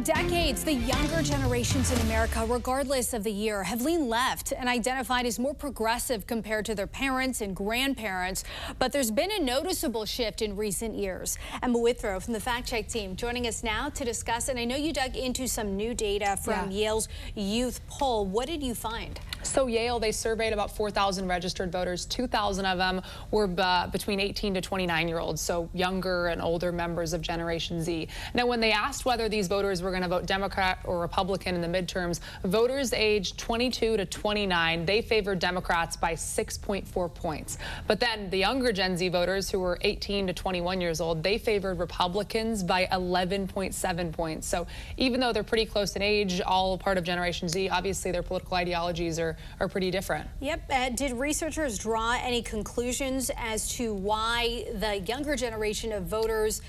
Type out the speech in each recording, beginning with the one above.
decades, the younger generations in America, regardless of the year, have leaned left and identified as more progressive compared to their parents and grandparents. But there's been a noticeable shift in recent years. Emma Withrow from the Fact Check team joining us now to discuss. And I know you dug into some new data from Yale's youth poll. What did you find? So Yale, they surveyed about 4,000 registered voters. 2,000 of them were between 18 to 29-year-olds, so younger and older members of Generation Z. Now, when they asked whether these voters were going to vote Democrat or Republican in the midterms, voters aged 22 to 29, they favored Democrats by 6.4 points. But then the younger Gen Z voters, who were 18 to 21 years old, they favored Republicans by 11.7 points. So even though they're pretty close in age, all part of Generation Z, obviously their political ideologies are pretty different. Yep. Did researchers draw any conclusions as to why the younger generation of voters,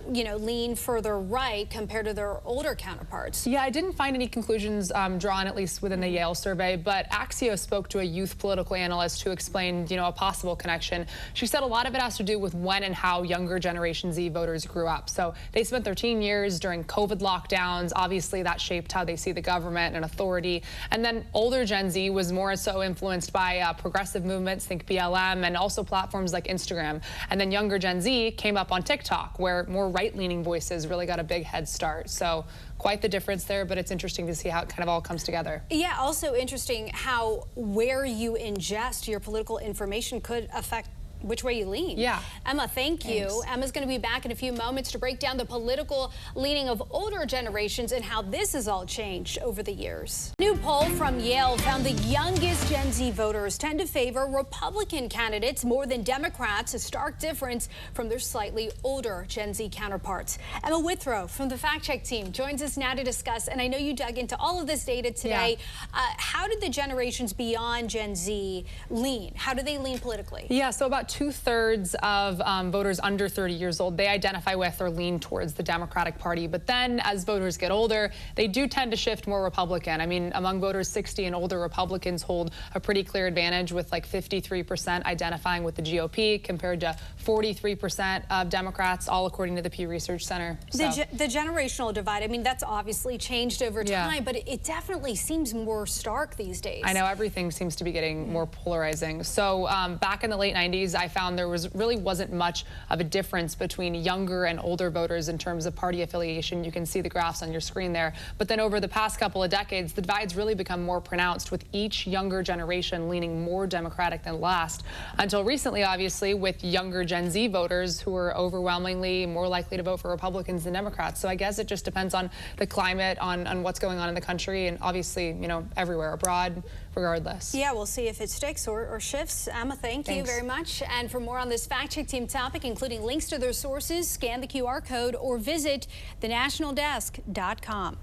lean further right compared to their older counterparts? Yeah, I didn't find any conclusions drawn, at least within the Yale survey, but Axios spoke to a youth political analyst who explained, a possible connection. She said a lot of it has to do with when and how younger Generation Z voters grew up. So they spent their teen years during COVID lockdowns. Obviously, that shaped how they see the government and authority. And then older Gen Z was more so influenced by progressive movements, think BLM, and also platforms like Instagram. And then younger Gen Z came up on TikTok, where more right-leaning voices really got a big head start. So quite the difference there, but it's interesting to see how it kind of all comes together. Yeah, also interesting how where you ingest your political information could affect which way you lean. Yeah. Emma, thank you. Emma's going to be back in a few moments to break down the political leaning of older generations and how this has all changed over the years. New poll from Yale found the youngest Gen Z voters tend to favor Republican candidates more than Democrats, a stark difference from their slightly older Gen Z counterparts. Emma Withrow from the Fact Check team joins us now to discuss, and I know you dug into all of this data today. How did the generations beyond Gen Z lean? How do they lean politically? Yeah, so about 2/3 of voters under 30 years old, they identify with or lean towards the Democratic Party. But then as voters get older, they do tend to shift more Republican. I mean, among voters 60 and older, Republicans hold a pretty clear advantage, with like 53% identifying with the GOP compared to 43% of Democrats, all according to the Pew Research Center. So. The generational divide, I mean, that's obviously changed over time, but it definitely seems more stark these days. I know, everything seems to be getting more polarizing. So back in the late 90s, I found there really wasn't much of a difference between younger and older voters in terms of party affiliation. You can see the graphs on your screen there. But then over the past couple of decades, the divide's really become more pronounced, with each younger generation leaning more Democratic than last. Until recently, obviously, with younger Gen Z voters who are overwhelmingly more likely to vote for Republicans than Democrats. So I guess it just depends on the climate, on what's going on in the country, and obviously, everywhere abroad, regardless. Yeah, we'll see if it sticks or shifts. Emma, thank you very much. And for more on this Fact Check team topic, including links to their sources, scan the QR code or visit thenationaldesk.com.